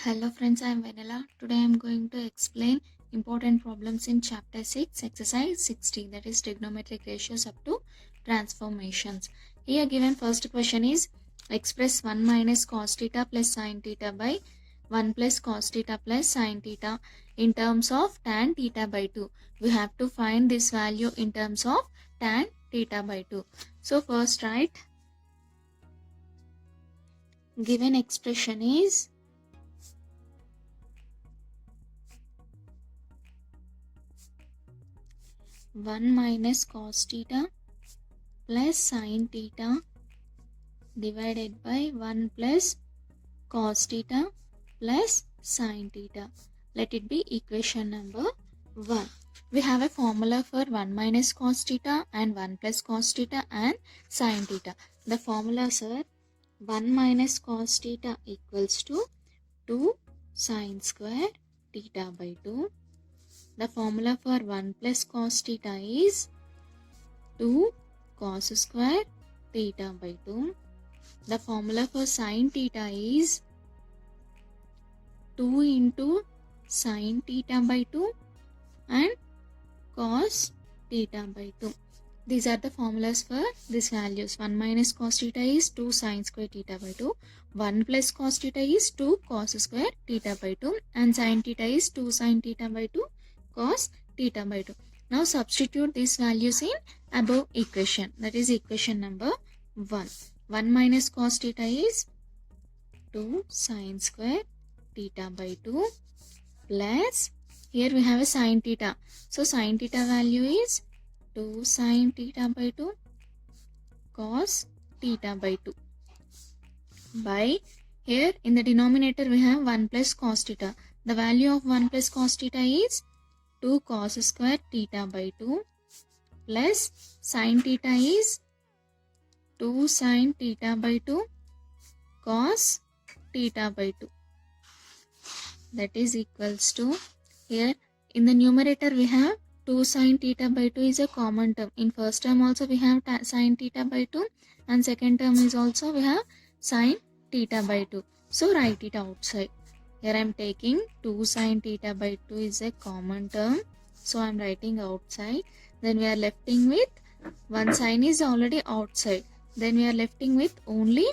Hello friends, I am Vanilla. Today I am going to explain important problems in chapter 6, exercise 60, that is trigonometric ratios up to transformations. Here given first question is express 1 minus cos theta plus sin theta by 1 plus cos theta plus sin theta in terms of tan theta by 2. We have to find this value in terms of tan theta by 2. So first write given expression is 1 minus cos theta plus sin theta divided by 1 plus cos theta plus sin theta. Let it be equation number 1. We have a formula for 1 minus cos theta and 1 plus cos theta and sin theta. The formulas are 1 minus cos theta equals to 2 sin square theta by 2. The formula for 1 plus cos theta is 2 cos square theta by 2. The formula for sin theta is 2 into sin theta by 2 and cos theta by 2. These are the formulas for these values. 1 minus cos theta is 2 sin square theta by 2. 1 plus cos theta is 2 cos square theta by 2. And sin theta is 2 sin theta by 2 cos theta by 2. Now substitute these values in above equation. That is equation number 1. 1 minus cos theta is 2 sin square theta by 2 plus, here we have a sin theta. So sin theta value is 2 sin theta by 2 cos theta by 2 by, here in the denominator we have 1 plus cos theta. The value of 1 plus cos theta is 2 cos square theta by 2 plus sin theta is 2 sin theta by 2 cos theta by 2. That is equals to, here in the numerator we have 2 sin theta by 2 is a common term. In first term also we have sin theta by 2 and second term is also we have sin theta by 2. So write it outside. Here I am taking 2 sin theta by 2 is a common term. So I am writing outside. Then we are lefting with one sin is already outside. Then we are lefting with only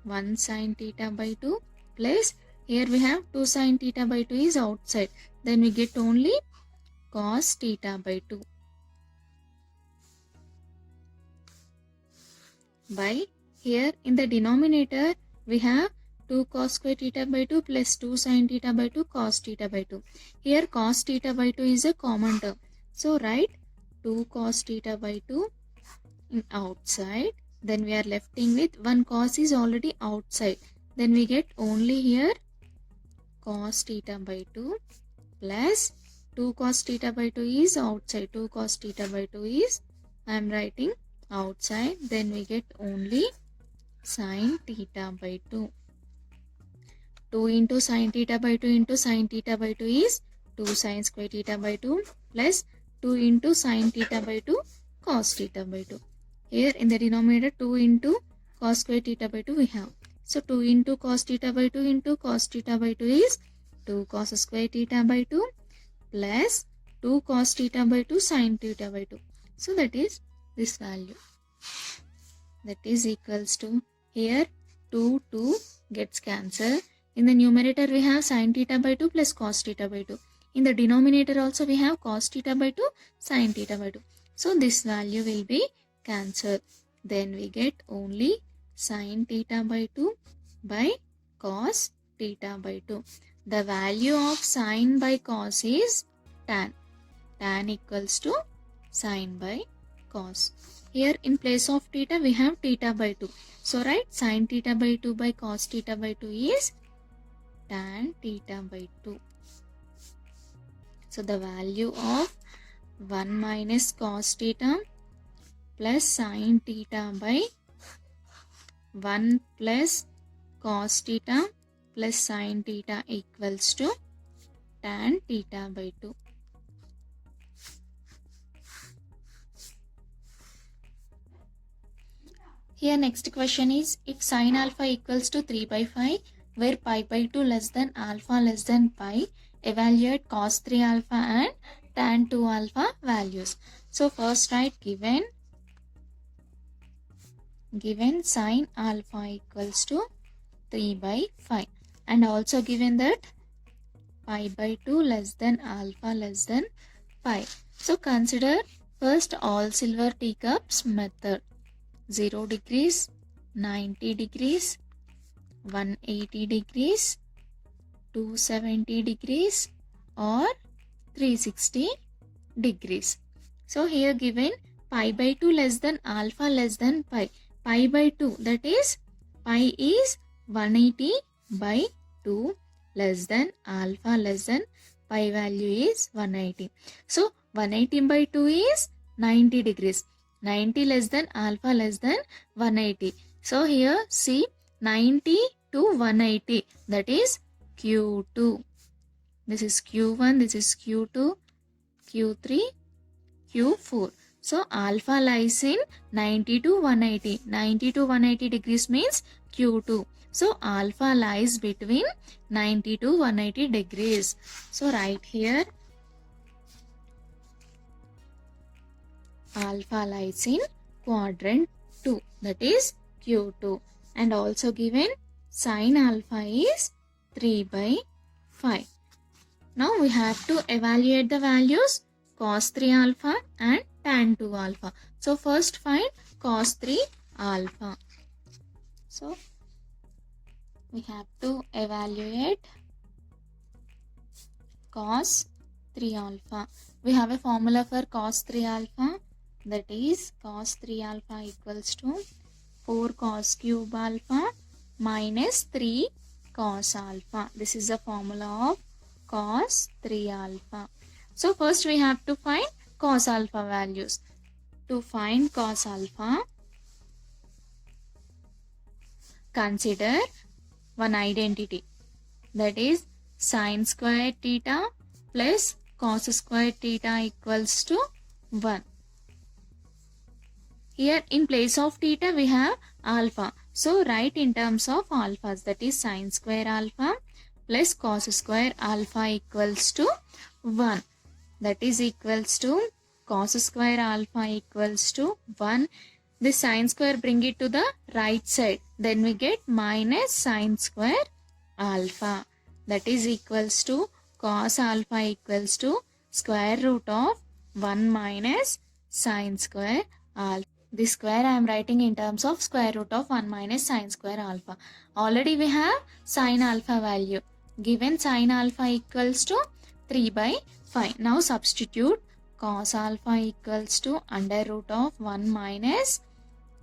1 sin theta by 2 plus, here we have 2 sin theta by 2 is outside. Then we get only cos theta by 2 by, here in the denominator we have 2 cos square theta by 2 plus 2 sin theta by 2 cos theta by 2. Here cos theta by 2 is a common term. So write 2 cos theta by 2 in outside. Then we are lefting with 1 cos is already outside. Then we get only here cos theta by 2 plus 2 cos theta by 2 is outside. 2 cos theta by 2 is, I am writing outside. Then we get only sin theta by 2. 2 into sin theta by 2 into sin theta by 2 is 2 sin square theta by 2 plus 2 into sin theta by 2 cos theta by 2. Here in the denominator 2 into cos square theta by 2 we have. So 2 into cos theta by 2 into cos theta by 2 is 2 cos square theta by 2 plus 2 cos theta by 2 sin theta by 2. So that is this value. That is equals to, here 2 gets cancelled. In the numerator we have sin theta by 2 plus cos theta by 2. In the denominator also we have cos theta by 2 sin theta by 2. So this value will be cancelled. Then we get only sin theta by 2 by cos theta by 2. The value of sin by cos is tan. Tan equals to sin by cos. Here in place of theta we have theta by 2. So write sin theta by 2 by cos theta by 2 is tan theta by 2. So the value of 1 minus cos theta plus sin theta by 1 plus cos theta plus sin theta equals to tan theta by 2. Here next question is, if sin alpha equals to 3 by 5 where pi by 2 less than alpha less than pi, evaluate cos 3 alpha and tan 2 alpha values. So first write given sin alpha equals to 3 by 5 and also given that pi by 2 less than alpha less than pi. So consider first all silver teacups method. 0 degrees, 90 degrees, 180 degrees, 270 degrees or 360 degrees. So here given pi by 2 less than alpha less than pi. Pi by 2, that is pi is 180 by 2 less than alpha less than pi value is 180. So 180 by 2 is 90 degrees. 90 less than alpha less than 180. So here see 90 to 180, that is Q2. This is Q1, this is Q2, Q3, Q4. So alpha lies in 90 to 180. 90 to 180 degrees means Q2. So alpha lies between 90 to 180 degrees. So write here alpha lies in quadrant 2, that is Q2, and also given sin alpha is 3 by 5. Now we have to evaluate the values cos 3 alpha and tan 2 alpha. So first find cos 3 alpha. So we have to evaluate cos 3 alpha. We have a formula for cos 3 alpha, that is cos 3 alpha equals to 4 cos cube alpha minus 3 cos alpha. This is the formula of cos 3 alpha. So first we have to find cos alpha values. To find cos alpha, consider one identity, that is sin square theta plus cos square theta equals to 1. Here in place of theta we have alpha. So write in terms of alphas, that is sin square alpha plus cos square alpha equals to 1. That is equals to cos square alpha equals to 1. This sin square bring it to the right side. Then we get minus sin square alpha. That is equals to cos alpha equals to square root of 1 minus sin square alpha. This square I am writing in terms of square root of 1 minus sin square alpha. Already we have sin alpha value. Given sin alpha equals to 3 by 5. Now substitute cos alpha equals to under root of 1 minus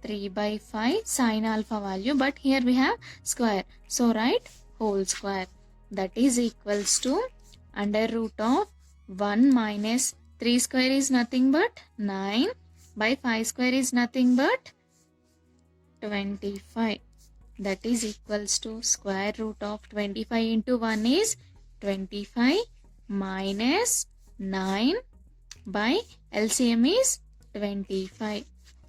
3 by 5 sin alpha value. But here we have square. So write whole square. That is equals to under root of 1 minus 3 square is nothing but 9 by 5 square is nothing but 25. That is equals to square root of 25 into 1 is 25 minus 9 by LCM is 25.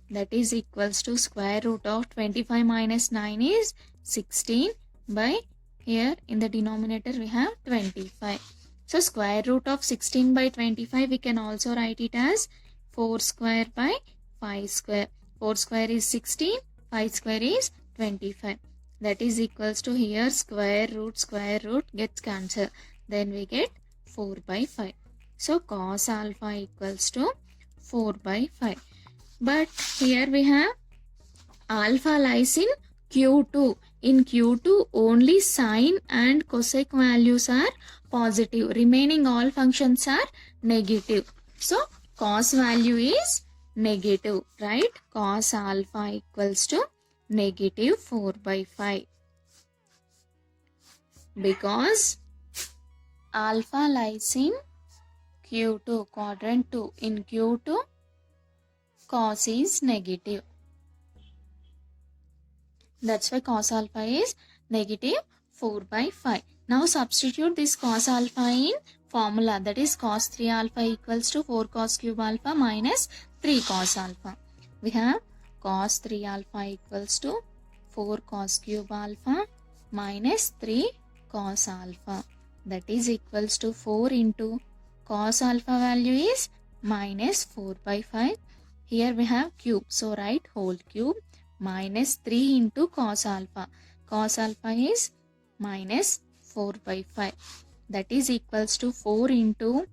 That is equals to square root of 25 minus 9 is 16 by here in the denominator we have 25. So square root of 16 by 25 we can also write it as 4 square by 5 square. 4 square is 16, 5 square is 25. That is equals to here square root gets cancelled. Then we get 4 by 5. So cos alpha equals to 4 by 5. But here we have alpha lies in Q2. In Q2 only sine and cosec values are positive. Remaining all functions are negative. So cos value is negative, right? Cos alpha equals to negative 4 by 5. Because alpha lies in Q2, quadrant 2. In Q2, cos is negative. That's why cos alpha is negative 4 by 5. Now substitute this cos alpha in formula, that is cos 3 alpha equals to 4 cos cube alpha minus 3 cos alpha. We have cos 3 alpha equals to 4 cos cube alpha minus 3 cos alpha. That is equals to 4 into cos alpha value is minus 4 by 5. Here we have cube. So write whole cube minus 3 into cos alpha. Cos alpha is minus 4 by 5. That is equals to 4 into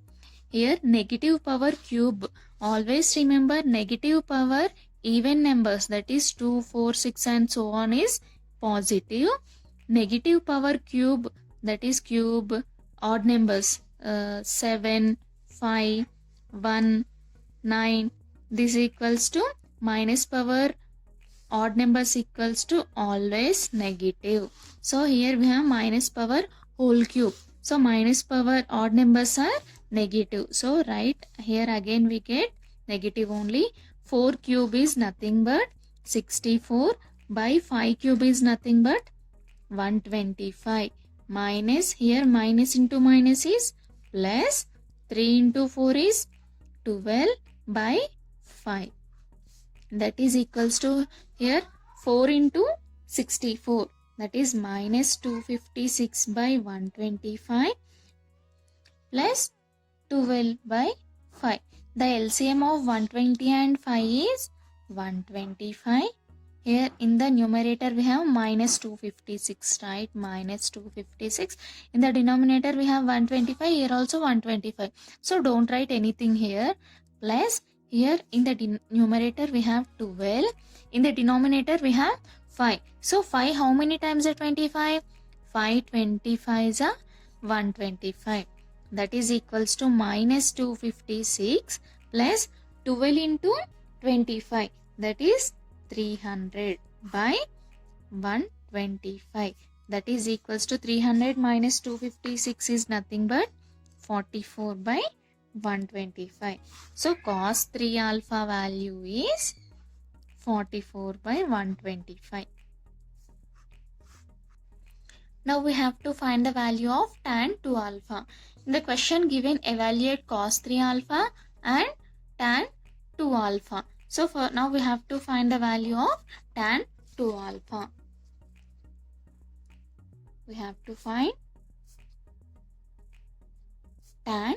here negative power cube. Always remember negative power even numbers, that is 2, 4, 6 and so on is positive. Negative power cube, that is cube odd numbers 7, 5, 1, 9. This equals to minus power odd numbers equals to always negative. So here we have minus power whole cube. So minus power odd numbers are negative. So right here again we get negative only. 4 cube is nothing but 64 by 5 cube is nothing but 125. Minus here minus into minus is plus 3 into 4 is 12 by 5. That is equals to here 4 into 64, that is minus 256 by 125 plus 12 by 5. The LCM of 120 and 5 is 125. Here in the numerator we have minus 256, right? Minus 256. In the denominator we have 125. Here also 125. So don't write anything here. Plus here in the numerator we have 12. In the denominator we have 5. So 5 how many times are 25? 5 25s are 125. That is equals to minus 256 plus 12 into 25. That is 300 by 125. That is equals to 300 minus 256 is nothing but 44 by 125. So cos 3 alpha value is 44 by 125. Now we have to find the value of tan 2 alpha. In the question given, evaluate cos 3 alpha and tan 2 alpha. So for now we have to find the value of tan 2 alpha. We have to find tan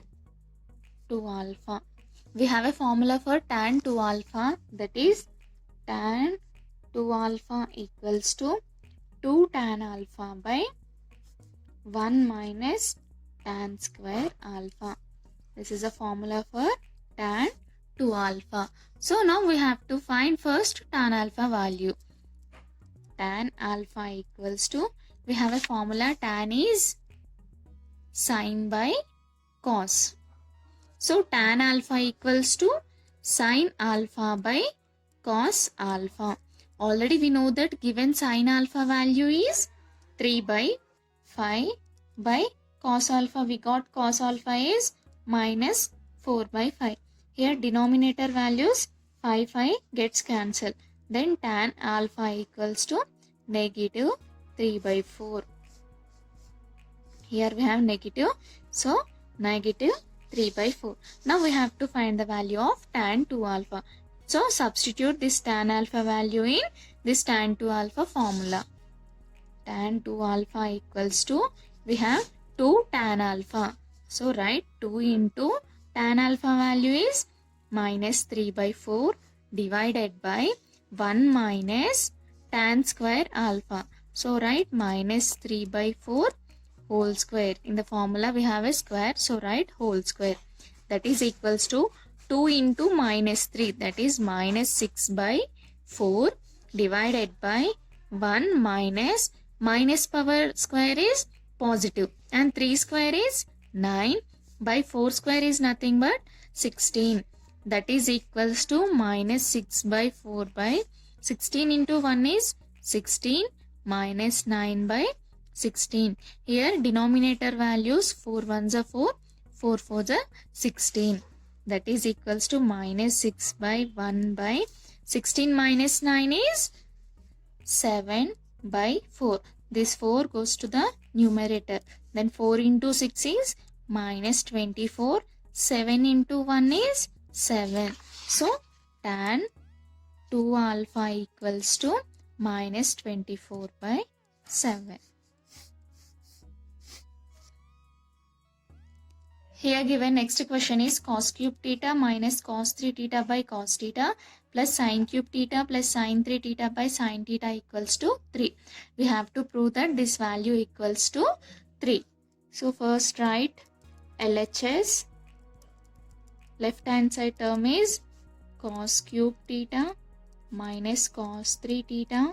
2 alpha. We have a formula for tan 2 alpha, that is tan 2 alpha equals to 2 tan alpha by 1 minus tan square alpha. This is a formula for tan 2 alpha. So now we have to find first tan alpha value. Tan alpha equals to, we have a formula, tan is sine by cos. So tan alpha equals to sine alpha by cos alpha. Already we know that given sine alpha value is 3 by 5 by cos alpha. We got cos alpha is minus 4 by 5. Here denominator values 5 gets cancelled. Then tan alpha equals to negative 3 by 4. Here we have negative. So negative 3 by 4. Now we have to find the value of tan 2 alpha. So substitute this tan alpha value in this tan 2 alpha formula. Tan 2 alpha equals to, we have 2 tan alpha. So write 2 into tan alpha value is minus 3 by 4 divided by 1 minus tan square alpha. So write minus 3 by 4 whole square. In the formula we have a square, so write whole square. That is equals to 2 into minus 3, that is minus 6 by 4 divided by 1 minus power square is positive and 3 square is 9 by 4 square is nothing but 16. That is equals to minus 6 by 4 by 16 into 1 is 16 minus 9 by 16. Here denominator values 4 ones are 4, 4 fours are 16. That is equals to minus 6 by 1 by 16 minus 9 is 7 by 4. This 4 goes to the numerator. Then 4 into 6 is minus 24. 7 into 1 is 7. So tan 2 alpha equals to minus 24 by 7. Here given next question is cos cube theta minus cos 3 theta by cos theta plus sin cube theta plus sin 3 theta by sin theta equals to 3. We have to prove that this value equals to 3. So first write LHS. Left hand side term is cos cube theta minus cos 3 theta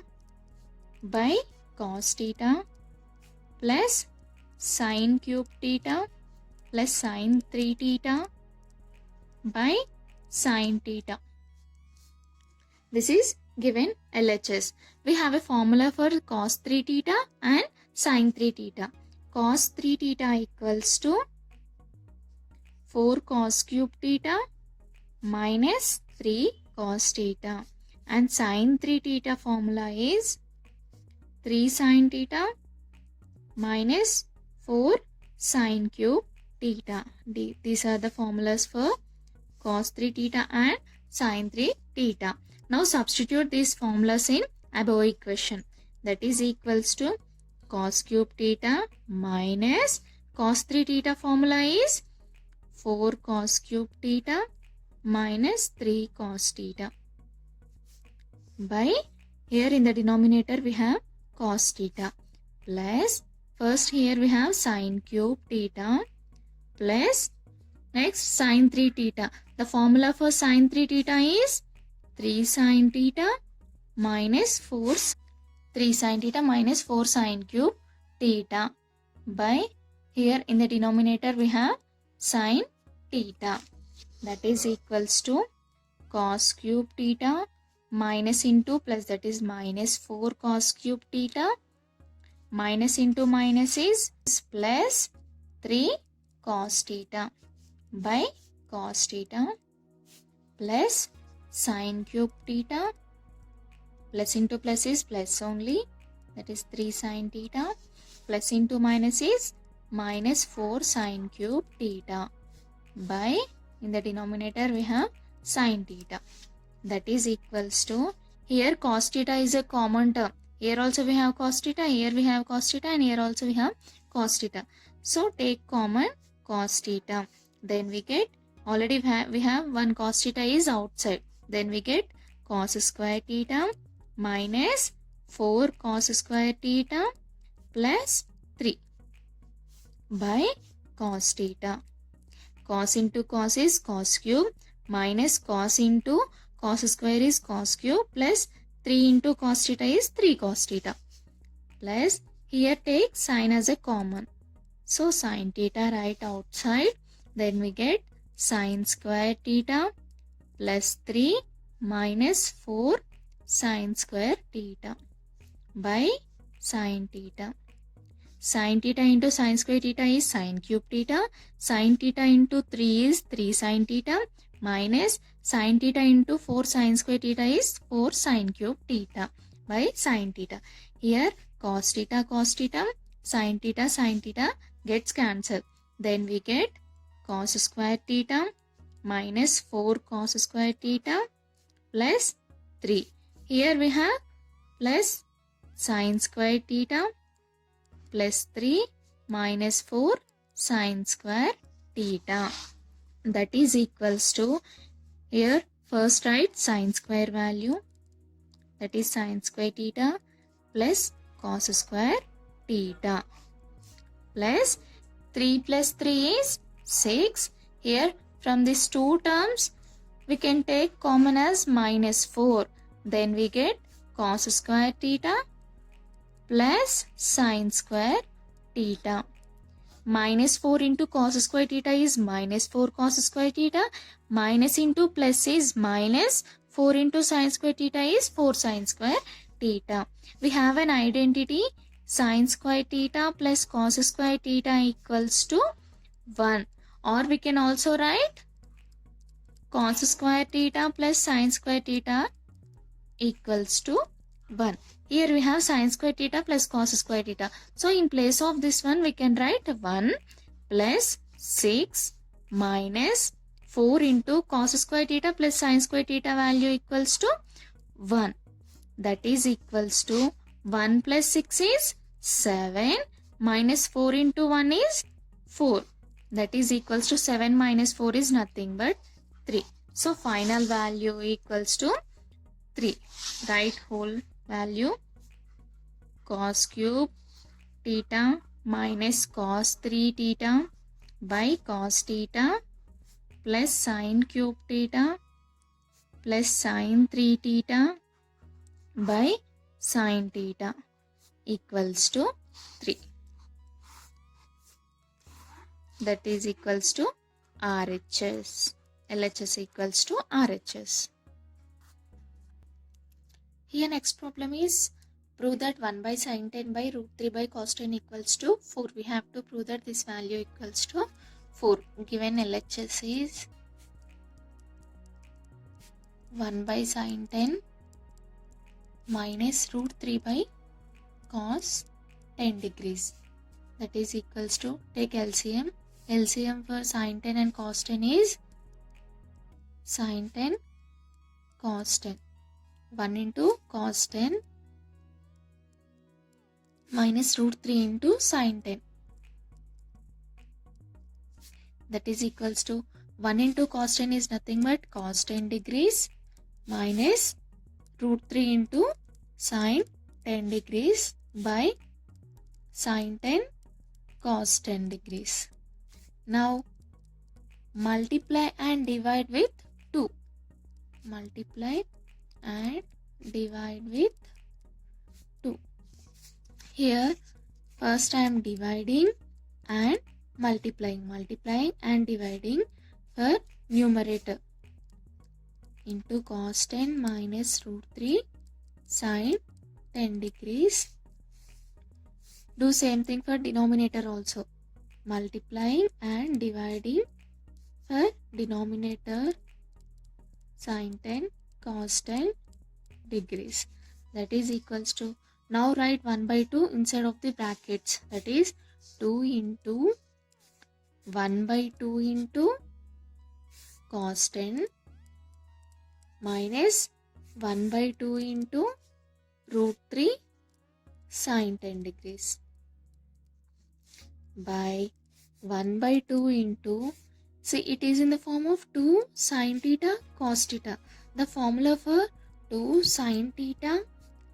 by cos theta plus sin cube theta plus sin 3 theta by sin theta. This is given LHS. We have a formula for cos 3 theta and sin 3 theta. Cos 3 theta equals to 4 cos cube theta minus 3 cos theta, and sin 3 theta formula is 3 sin theta minus 4 sin cube theta. These are the formulas for cos 3 theta and sin 3 theta. Now substitute these formulas in above equation. That is equals to cos cube theta minus cos 3 theta formula is 4 cos cube theta minus 3 cos theta by, here in the denominator we have cos theta, plus first here we have sin cube theta plus next sin 3 theta. The formula for sin 3 theta is 3 sin theta minus 4 sin cube theta by, here in the denominator we have sin theta. That is equals to cos cube theta minus into plus, that is minus 4 cos cube theta, minus into minus is plus 3 cos theta by cos theta plus sin cube theta, plus into plus is plus only, that is 3 sin theta, plus into minus is minus 4 sin cube theta by, in the denominator we have sin theta. That is equals to, here cos theta is a common term. Here also we have cos theta, here we have cos theta, and here also we have cos theta. So take common cos theta. Then we get, already we have one cos theta is outside. Then we get cos square theta minus 4 cos square theta plus 3 by cos theta. Cos into cos is cos cube minus cos into cos square is cos cube plus 3 into cos theta is 3 cos theta, plus here take sin as a common. So sin theta right outside. Then we get sin square theta plus 3 minus 4 sin square theta by sin theta. Sin theta into sin square theta is sin cube theta. Sin theta into 3 is 3 sin theta minus sin theta into 4 sin square theta is 4 sin cube theta by sin theta. Here cos theta sin theta gets cancelled. Then we get cos square theta minus 4 cos square theta plus 3. Here we have plus sin square theta plus 3 minus 4 sin square theta. That is equals to, here first write sin square value, that is sin square theta plus cos square theta plus 3 plus 3 is 6. Here from these two terms we can take common as minus 4. Then we get cos square theta plus sin square theta. Minus 4 into cos square theta is minus 4 cos square theta. Minus into plus is minus 4 into sin square theta is 4 sin square theta. We have an identity, sin square theta plus cos square theta equals to 1. Or we can also write cos square theta plus sin square theta equals to 1. Here we have sin square theta plus cos square theta. So in place of this one we can write 1 plus 6 minus 4 into cos square theta plus sin square theta value equals to 1. That is equals to 1 plus 6 is 7 minus 4 into 1 is 4. that is equals to 7 minus 4 is nothing but 3. So final value equals to 3. Write whole value cos cube theta minus cos 3 theta by cos theta plus sin cube theta plus sin 3 theta by sin theta equals to 3. That is equals to RHS. LHS equals to RHS. Here next problem is prove that 1 by sin 10 by root 3 by cos 10 equals to 4. We have to prove that this value equals to 4. Given LHS is 1 by sin 10 minus root 3 by cos 10 degrees. That is equals to, take LCM. LCM for sin 10 and cos 10 is sin 10 cos 10. 1 into cos 10 minus root 3 into sin 10. That is equals to 1 into cos 10 is nothing but cos 10 degrees minus root 3 into sin 10 degrees by sin 10 cos 10 degrees. Now multiply and divide with 2. Multiply and divide with 2. Here first I am dividing and multiplying and dividing for numerator into cos 10 minus root 3 sin 10 degrees. Do same thing for denominator also. Multiplying and dividing for denominator sin 10 cos 10 degrees. That is equals to, now write 1 by 2 inside of the brackets. That is 2 into 1 by 2 into cos 10 minus 1 by 2 into root 3 sin 10 degrees by 1 by 2 into, see it is in the form of 2 sin theta cos theta. The formula for 2 sin theta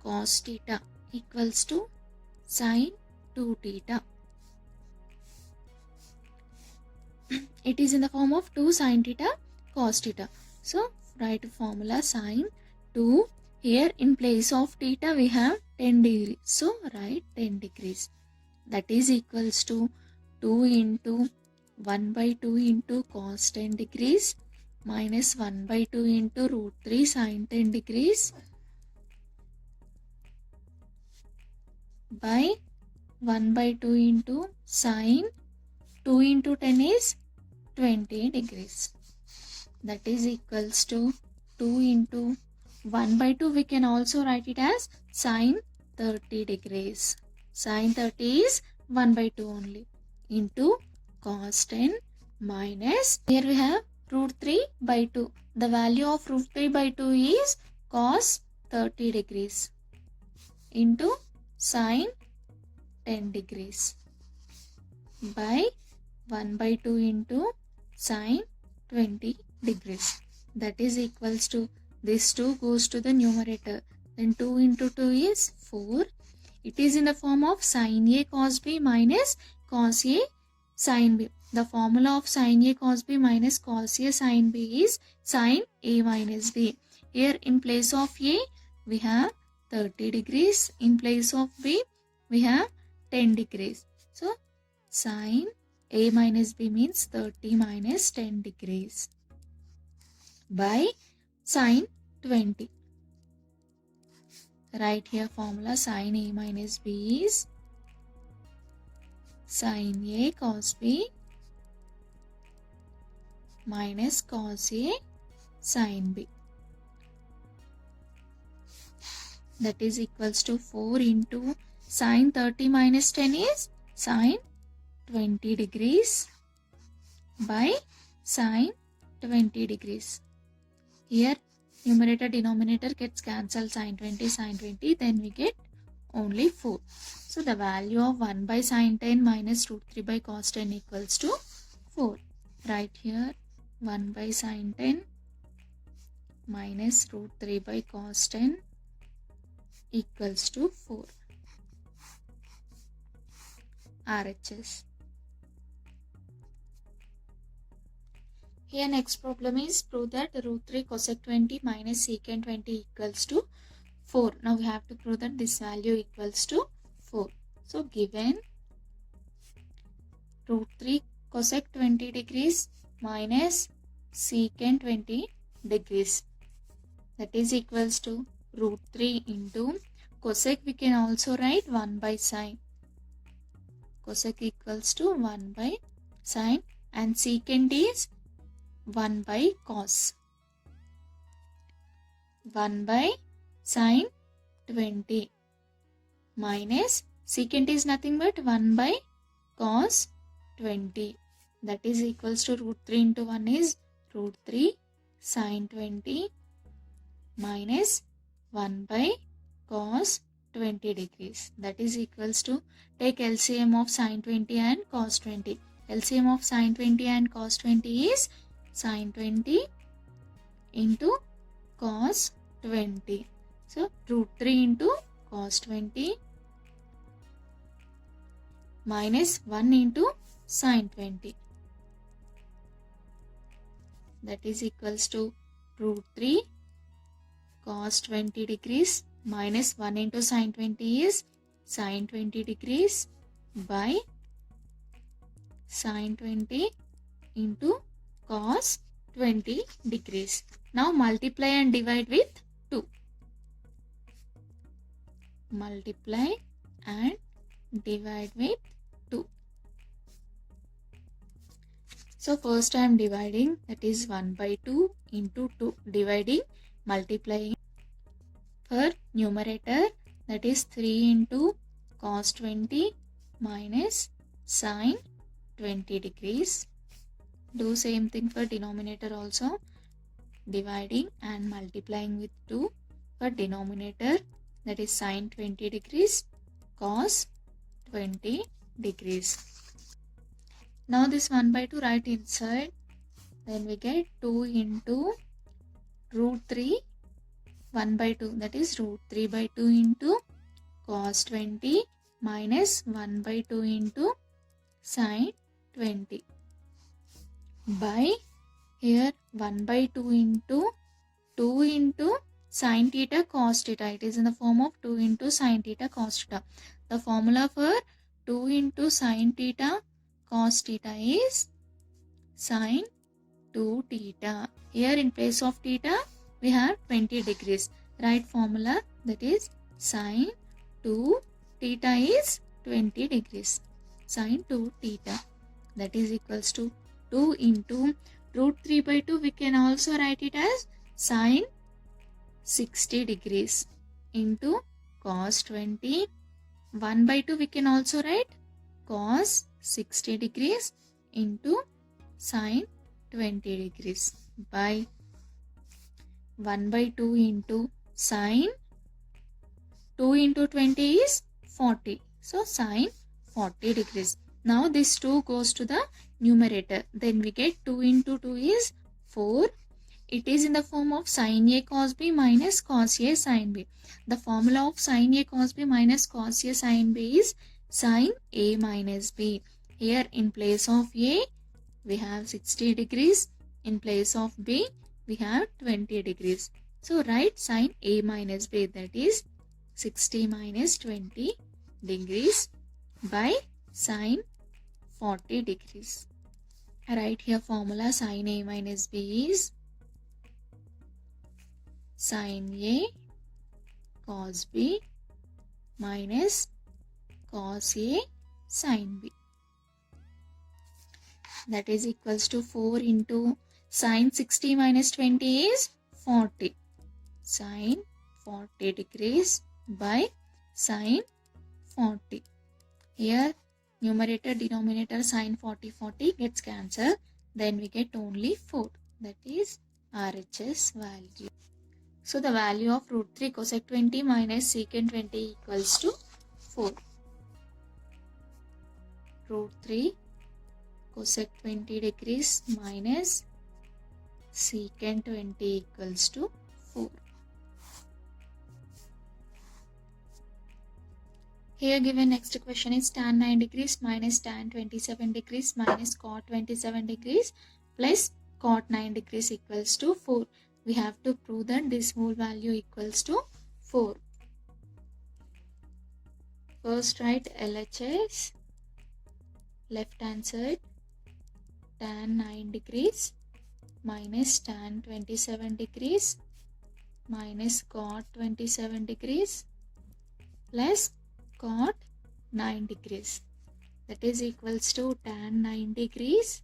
cos theta equals to sin 2 theta. It is in the form of 2 sin theta cos theta. So write formula sin 2. Here in place of theta we have 10 degrees. So write 10 degrees. That is equals to 2 into 1 by 2 into cos 10 degrees minus 1 by 2 into root 3 sin 10 degrees by 1 by 2 into sin 2 into 10 is 20 degrees. That is equals to 2 into 1 by 2 we can also write it as sin 30 degrees. Sin 30 is 1 by 2 only into cos 10 minus, here we have root 3 by 2. The value of root 3 by 2 is cos 30 degrees into sin 10 degrees by 1 by 2 into sin 20 degrees. That is equals to, this 2 goes to the numerator. Then 2 into 2 is 4. It is in the form of sin A cos B minus cos A sin B. The formula of sin A cos B minus cos A sin B is sin A minus B. Here in place of A we have 30 degrees. In place of B we have 10 degrees. So sin A minus B means 30 minus 10 degrees by sin 20. Write here formula sin A minus B is sin A cos B minus cos A sin B. That is equals to 4 into sin 30 minus 10 is sin 20 degrees by sin 20 degrees. Here numerator denominator gets cancelled, sin 20, then we get only 4. So the value of 1 by sin 10 minus root 3 by cos 10 equals to 4. Right here 1 by sine 10 minus root 3 by cos 10 equals to 4. RHS. Here next problem is prove that root 3 cosec 20 minus secant 20 equals to 4. Now we have to prove that this value equals to 4. So given root 3 cosec 20 degrees minus secant 20 degrees, that is equals to root 3 into cosec, we can also write 1 by sine. Cosec equals to 1 by sine and secant is 1 by cos. 1 by sine 20 minus secant is nothing but 1 by cos 20, that is equals to root 3 into 1 is root 3 sine 20 minus 1 by cos 20 degrees, that is equals to take LCM of sine 20 and cos 20. LCM of sine 20 and cos 20 is sine 20 into cos 20. So root 3 into cos 20 minus 1 into sine 20, that is equals to root 3 cos 20 degrees minus 1 into sine 20 is sine 20 degrees by sine 20 into cos 20 degrees. Now multiply and divide with 2. Multiply and divide with 2. So first I am dividing, that is 1 by 2 into 2, dividing, multiplying. For numerator, that is 3 into cos 20 minus sine 20 degrees. Do same thing for denominator also, dividing and multiplying with 2. For denominator, that is sine 20 degrees cos 20 degrees. Now this 1 by 2 right inside, then we get 2 into root 3 1 by 2, that is root 3 by 2 into cos 20 minus 1 by 2 into sine 20 by here 1 by 2 into sine theta cos theta. It is in the form of 2 into sine theta cos theta. The formula for 2 into sine theta cos theta is sine 2 theta. Here in place of theta we have 20 degrees. Right formula, that is sine 2 theta is 20 degrees. Sine 2 theta, that is equals to 2 into root 3 by 2, we can also write it as sine 60 degrees into cos 20. 1 by 2 we can also write cos 60 degrees into sine 20 degrees by 1 by 2 into sine 2 into 20 is 40. So sine 40 degrees. Now this 2 goes to the numerator. Then we get 2 into 2 is 4. It is in the form of sin A cos B minus cos A sin B. The formula of sin A cos B minus cos A sin B is sin A minus B. Here in place of A we have 60 degrees. In place of B we have 20 degrees. So write sin A minus B, that is 60 minus 20 degrees by sin 40 degrees. Write here formula sin A minus B is sin A cos B minus cos A sin B. That is equals to 4 into sin 60 minus 20 is 40. Sin 40 degrees by sin 40. Here numerator denominator sin 40 gets cancelled. Then we get only 4. That is RHS value. So the value of root 3 cosec 20 minus secant 20 equals to 4. Root 3 cosec 20 degrees minus secant 20 equals to 4. Here given next question is tan 9 degrees minus tan 27 degrees minus cot 27 degrees plus cot 9 degrees equals to 4. We have to prove that this whole value equals to 4. First write LHS, left hand side, tan 9 degrees minus tan 27 degrees minus cot 27 degrees plus cot 9 degrees, that is equals to tan 9 degrees.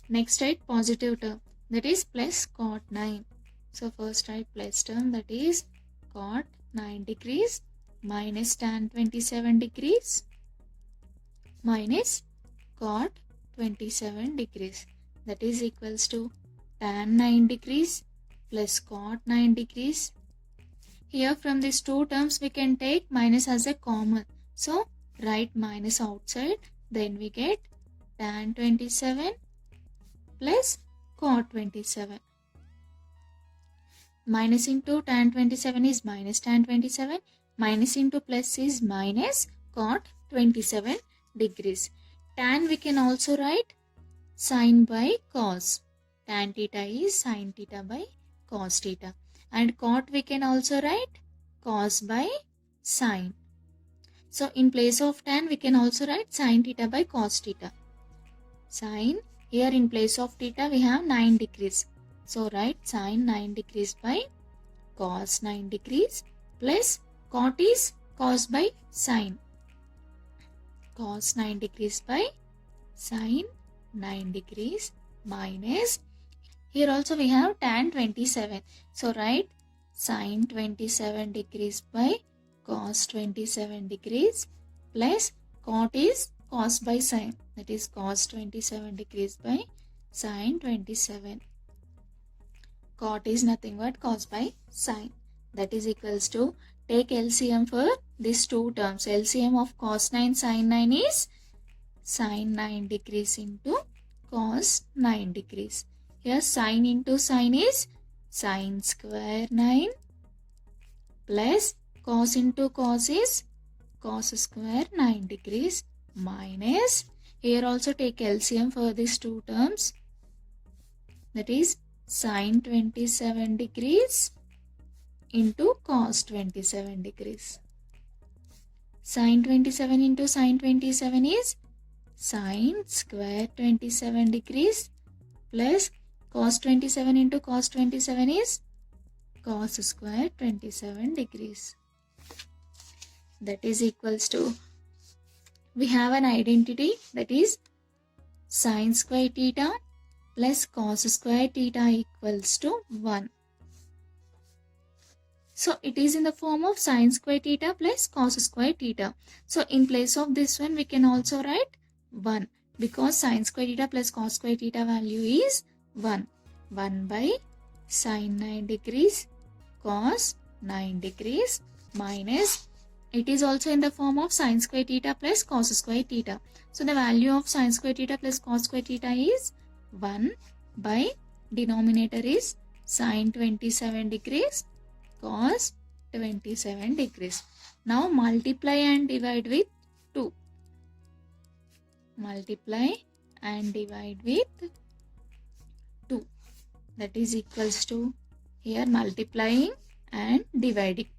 Next write positive term, that is plus cot 9. So first write plus term, that is cot 9 degrees minus tan 27 degrees minus cot 27 degrees, that is equals to tan 9 degrees plus cot 9 degrees. Here from these two terms we can take minus as a common. So write minus outside, then we get tan 27 plus cot 27. Minus into tan 27 is minus tan 27. Minus into plus is minus cot 27 degrees. Tan we can also write sin by cos. Tan theta is sin theta by cos theta. And cot we can also write cos by sin. So in place of tan we can also write sin theta by cos theta. Sin, here in place of theta we have 9 degrees. So write sin 9 degrees by cos 9 degrees plus cot is cos by sin. Cos 9 degrees by sin 9 degrees minus, here also we have tan 27. So write sin 27 degrees by cos 27 degrees plus cot is cos by sin, that is cos 27 degrees by sin 27. Cot is nothing but cos by sin, that is equals to, take LCM for these two terms. LCM of cos 9 sin 9 is sin 9 degrees into cos 9 degrees. Here sin into sin is sin square 9 plus cos into cos is cos square 9 degrees minus, here also take LCM for these two terms, that is sin 27 degrees into cos 27 degrees. Sin 27 into sin 27 is sin square 27 degrees plus cos 27 into cos 27 is cos square 27 degrees. That is equals to, we have an identity, that is sin square theta plus cos square theta equals to 1. So it is in the form of sin square theta plus cos square theta. So in place of this one we can also write 1, because sin square theta plus cos square theta value is 1. 1 by sin 9 degrees cos 9 degrees minus, it is also in the form of sin square theta plus cos square theta. So the value of sin square theta plus cos square theta is 1 by denominator is sin 27 degrees cos 27 degrees. Now multiply and divide with 2. Multiply and divide with 2. That is equals to, here multiplying and dividing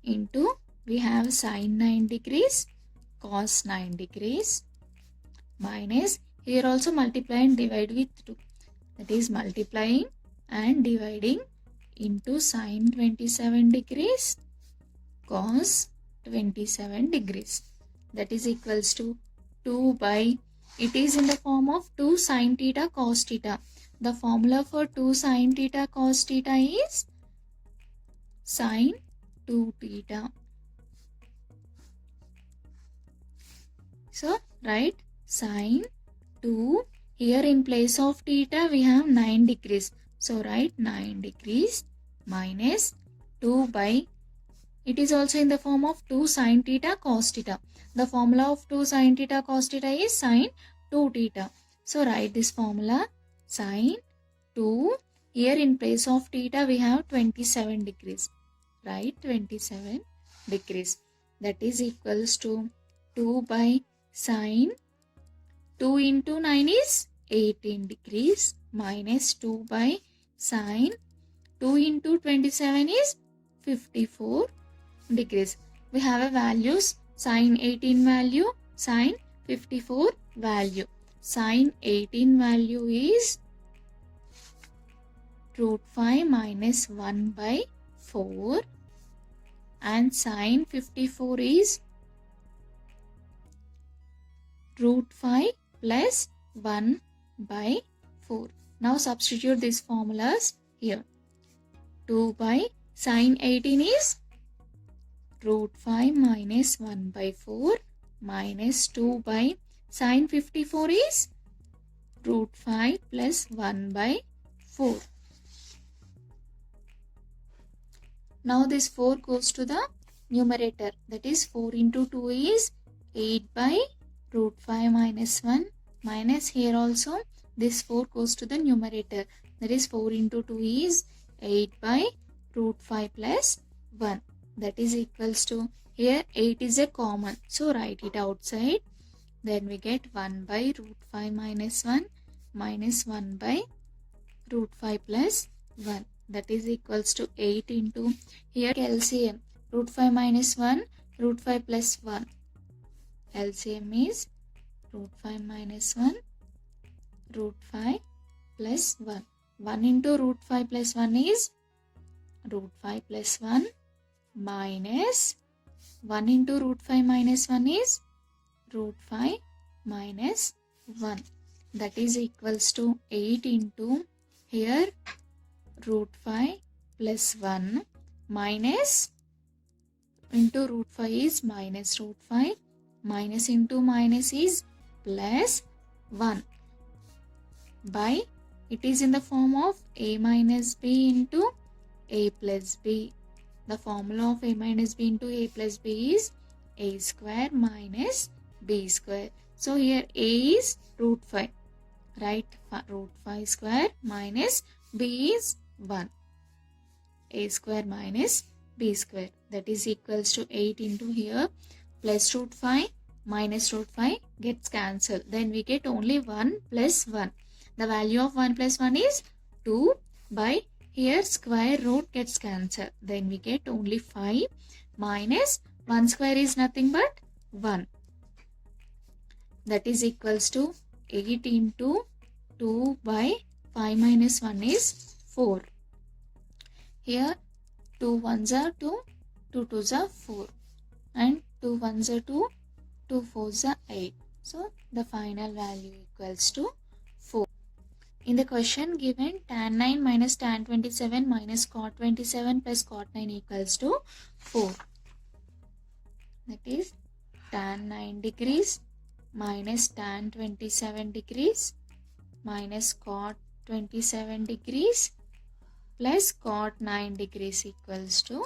into, we have sin 9 degrees cos 9 degrees minus, here also multiply and divide with 2. That is multiplying and dividing into sin 27 degrees cos 27 degrees. That is equals to 2 by, it is in the form of 2 sin theta cos theta. The formula for 2 sin theta cos theta is sin 2 theta. So write sin 2, here in place of theta we have 9 degrees. So write 9 degrees minus 2 by, it is also in the form of 2 sin theta cos theta. The formula of 2 sin theta cos theta is sin 2 theta. So write this formula. Sine 2. Here in place of theta we have 27 degrees. Right, 27 degrees. That is equals to 2 by sine 2 into 9 is 18 degrees minus 2 by sine 2 into 27 is 54 degrees. We have a values, sine 18 value, sine 54 value. Sine 18 value is root 5 minus 1 by 4 and sine 54 is root 5 plus 1 by 4. Now substitute these formulas here. 2 by sine 18 is root 5 minus 1 by 4 minus 2 by sine 54 is root 5 plus 1 by 4. Now this 4 goes to the numerator, that is 4 into 2 is 8 by root 5 minus 1 minus here also this 4 goes to the numerator, that is 4 into 2 is 8 by root 5 plus 1, that is equals to, here 8 is a common, so write it outside. Then we get 1 by root 5 minus 1 minus 1 by root 5 plus 1, that is equals to 8 into, here LCM, root 5 minus 1, root 5 plus 1. LCM is root 5 minus 1, root 5 plus 1. 1 into root 5 plus 1 is root 5 plus 1 minus 1 into root 5 minus 1 is root 5 minus 1. That is equals to 8 into, here root 5 plus 1 minus into root 5 is minus root 5, minus into minus is plus 1 by, it is in the form of a minus b into a plus b. The formula of a minus b into a plus b is a square minus b square. So here a is root 5. Write root 5 square minus b is 1. A square minus b square, that is equals to 8 into here plus root 5 minus root 5 gets cancelled. Then we get only 1 plus 1. The value of 1 plus 1 is 2 by, here square root gets cancelled. Then we get only 5 minus 1 square is nothing but 1. That is equals to 8 into 2 by 5 minus 1 is 4. Here 2 1s are 2, 2 2s are 4 and 2 1s are 2, 2 4s are 8. So the final value equals to 4. In the question given, tan 9 minus tan 27 minus cot 27 plus cot 9 equals to 4. That is tan 9 degrees minus tan 27 degrees minus cot 27 degrees plus cot 9 degrees equals to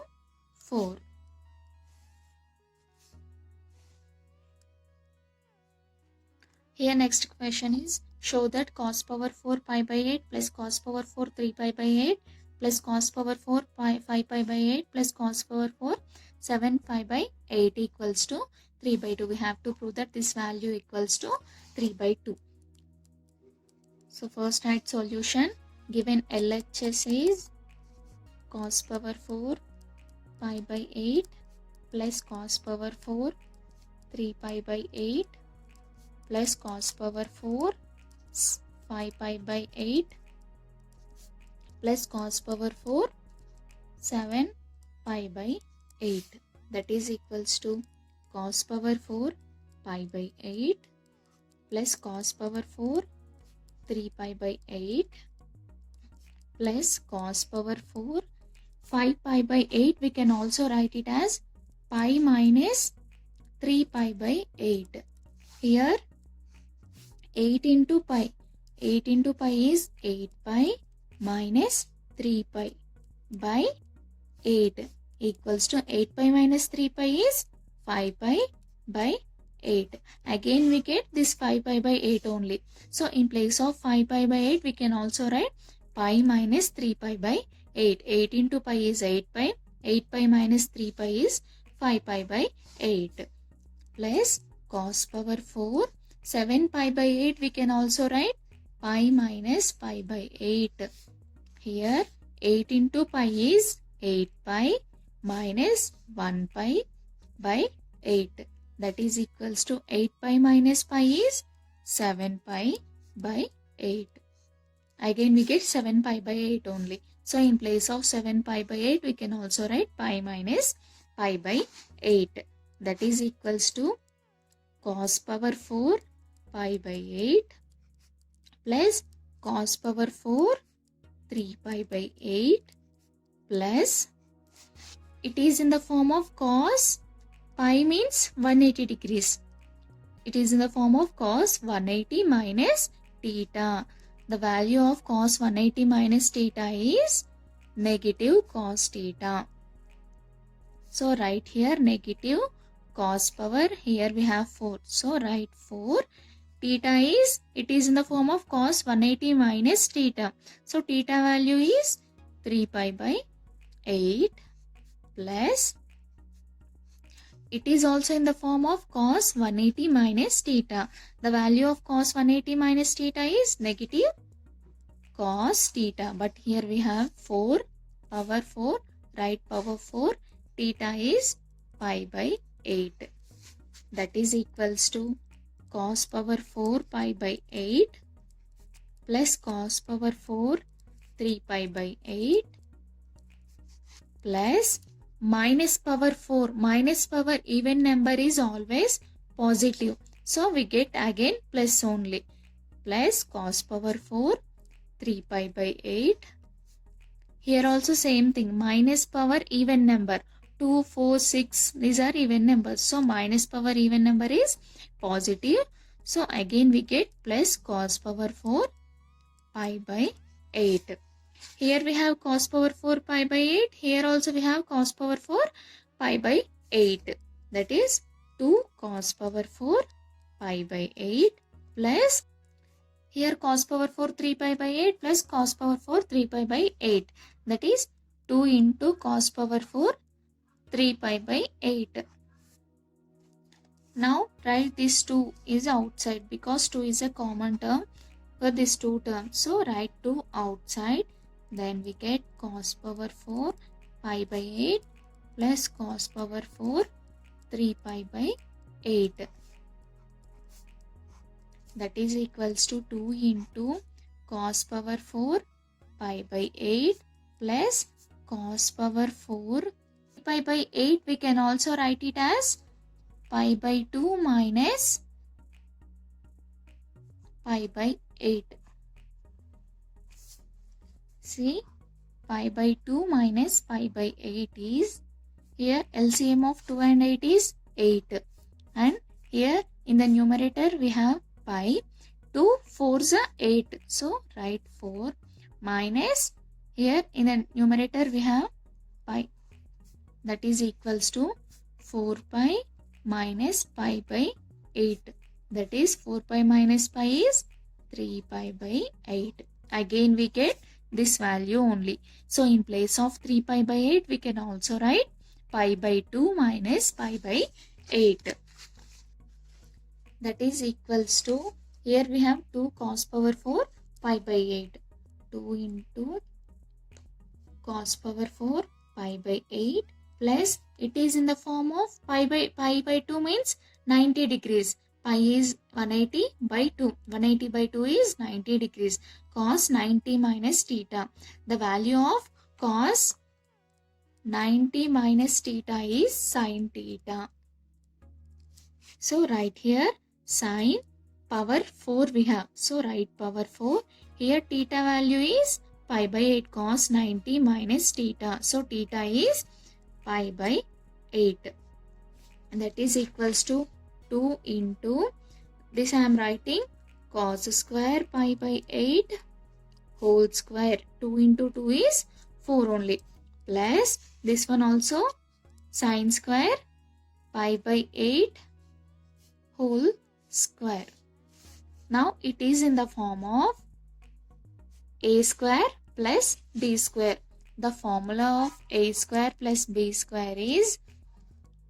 4. Here next question is, show that cos power 4 pi by 8 plus cos power 4 3 pi by 8 plus cos power 4 pi 5 pi by 8 plus cos power 4 7 pi by 8 equals to 3 by 2. We have to prove that this value equals to 3 by 2. So first write solution. Given LHS is cos power 4 pi by 8 plus cos power 4 3 pi by 8 plus cos power 4 5 pi by 8 plus cos power 4 7 pi by 8. That is equals to cos power 4 pi by 8 plus cos power 4 3 pi by 8 plus cos power 4 5 pi by 8. We can also write it as pi minus 3 pi by 8. Here 8 into pi. 8 into pi is 8 pi minus 3 pi by 8 equals to 8 pi minus 3 pi is 5 pi by 8. Again we get this 5 pi by 8 only. So in place of 5 pi by 8 we can also write pi minus 3 pi by 8. 8 into pi is 8 pi. 8 pi minus 3 pi is 5 pi by 8 plus cos power 4. 7 pi by 8 we can also write pi minus pi by 8. Here 8 into pi is 8 pi minus 1 pi by 8. That is equals to 8 pi minus pi is 7 pi by 8. Again we get 7 pi by 8 only. So in place of 7 pi by 8 we can also write pi minus pi by 8. That is equals to cos power 4 pi by 8 plus cos power 4 3 pi by 8 plus it is in the form of cos. Pi means 180 degrees. It is in the form of cos 180 minus theta. The value of cos 180 minus theta is negative cos theta. So write here negative cos power. Here we have 4. So write 4. Theta is, it is in the form of cos 180 minus theta. So theta value is 3 pi by 8 plus it is also in the form of cos 180 minus theta. The value of cos 180 minus theta is negative cos theta. But here we have 4 power 4. Write power 4. Theta is pi by 8. That is equals to cos power 4 pi by 8 plus cos power 4 3 pi by 8 plus minus power 4. Minus power even number is always positive. So we get again plus only. Plus cos power 4 3 pi by 8. Here also same thing. Minus power even number. 2, 4, 6. These are even numbers. So minus power even number is positive. So again we get plus cos power 4 pi by 8. Here we have cos power 4 pi by 8. Here also we have cos power 4 pi by 8. That is 2 cos power 4 pi by 8 plus here cos power 4 3 pi by 8 plus cos power 4 3 pi by 8. That is 2 into cos power 4 3 pi by 8. Now write this 2 is outside because 2 is a common term for these two terms. So write 2 outside. Then we get cos power 4 pi by 8 plus cos power 4 3 pi by 8. That is equals to 2 into cos power 4 pi by 8 plus cos power 4 pi by 8. We can also write it as pi by 2 minus pi by 8. See, pi by 2 minus pi by 8 is, here LCM of 2 and 8 is 8. And here in the numerator we have pi. 2 4s are 8. So write 4 minus, here in the numerator we have pi. That is equals to 4 pi minus pi by 8. That is 4 pi minus pi is 3 pi by 8. Again we get this value only. So in place of 3 pi by 8 we can also write pi by 2 minus pi by 8. That is equals to, here we have 2 cos power 4 pi by 8. 2 into cos power 4 pi by 8 plus it is in the form of pi by 2 means 90 degrees. Pi is 180 by 2. 180 by 2 is 90 degrees. Cos 90 minus theta. The value of cos 90 minus theta is sin theta. So write here sin power 4 we have. So write power 4. Here theta value is pi by 8 cos 90 minus theta. So theta is pi by 8. And that is equals to 2 into, this I am writing cos square pi by 8 whole square. 2 into 2 is 4 only. Plus this one also sin square pi by 8 whole square. Now it is in the form of a square plus b square. The formula of a square plus b square is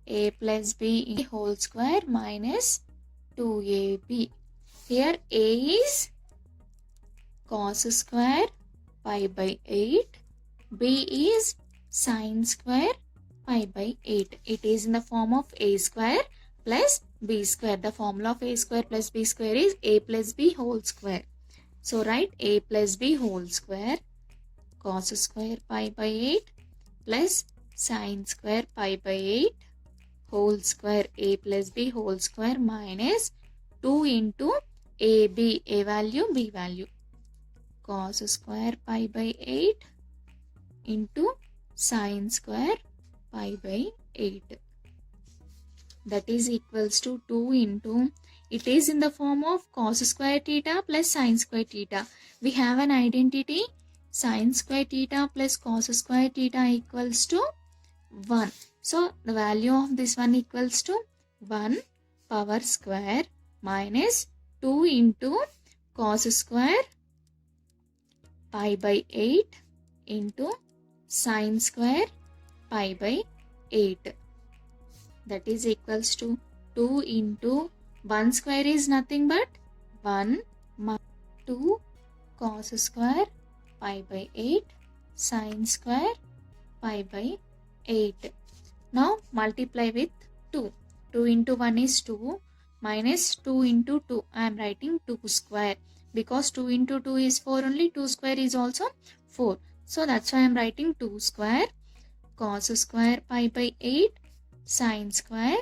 a plus b whole square minus 2ab. Here a is cos square pi by 8. B is sin square pi by 8. It is in the form of a square plus b square. The formula of a square plus b square is a plus b whole square. So write a plus b whole square cos square pi by 8 plus sin square pi by 8 whole square. A plus b whole square minus 2 into ab, a value, b value, cos square pi by 8 into sin square pi by 8. That is equals to 2 into, it is in the form of cos square theta plus sin square theta. We have an identity, sin square theta plus cos square theta equals to 1. So the value of this one equals to 1 power square minus 2 into cos square pi by 8 into sin square pi by 8. That is equals to 2 into 1 square is nothing but 1 minus 2 cos square pi by 8 sin square pi by 8. Now multiply with 2. 2 into 1 is 2 minus 2 into 2. I am writing 2 square because 2 into 2 is 4 only. 2 square is also 4. So that's why I am writing 2 square cos square pi by 8 sin square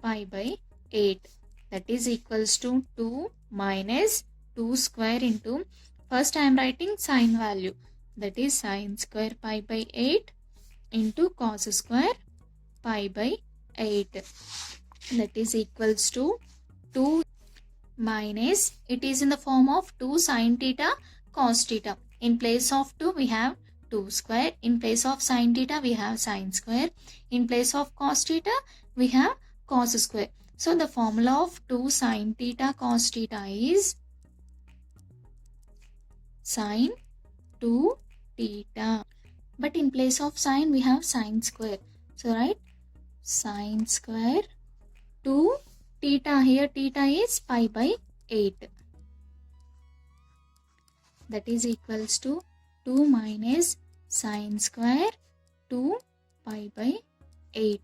pi by 8. That is equals to 2 minus 2 square into, first I am writing sin value, that is sin square pi by 8 into cos square pi by 8. That is equals to 2 minus, it is in the form of 2 sin theta cos theta. In place of 2 we have 2 square. In place of sin theta we have sin square. In place of cos theta we have cos square. So the formula of 2 sin theta cos theta is sin 2 theta. But in place of sin we have sin square. So write sin square 2 theta. Here theta is pi by 8. That is equals to 2 minus sin square 2 pi by 8.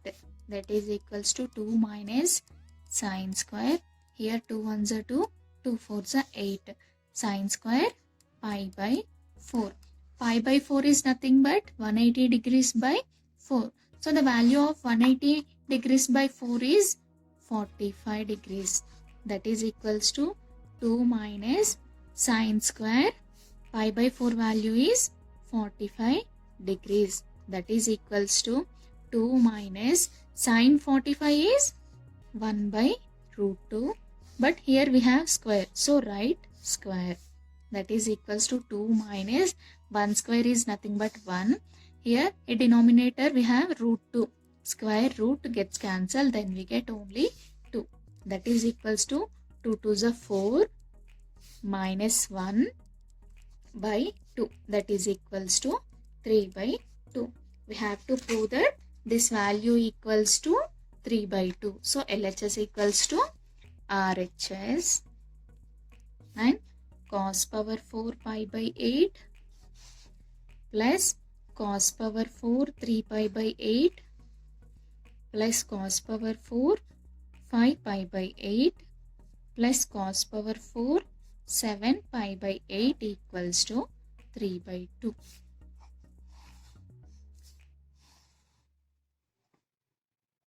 That is equals to 2 minus sin square. Here 2 ones are 2, 2 fours are 8. Sin square pi by 4. Pi by 4 is nothing but 180 degrees by 4. So the value of 180 degrees by 4 is 45 degrees. That is equals to 2 minus sin square pi by 4 value is 45 degrees. That is equals to 2 minus sin 45 is 1 by root 2. But here we have square. So write square. That is equals to 2 minus 1 square is nothing but 1. Here a denominator we have root 2. Square root gets cancelled. Then we get only 2. That is equals to 2 2s are 4 minus 1 by 2. That is equals to 3 by 2. We have to prove that this value equals to 3 by 2. So LHS equals to RHS, and cos power 4 pi by 8 plus cos power 4 3 pi by 8 plus cos power 4 5 pi by 8 plus cos power 4 7 pi by 8 equals to 3 by 2.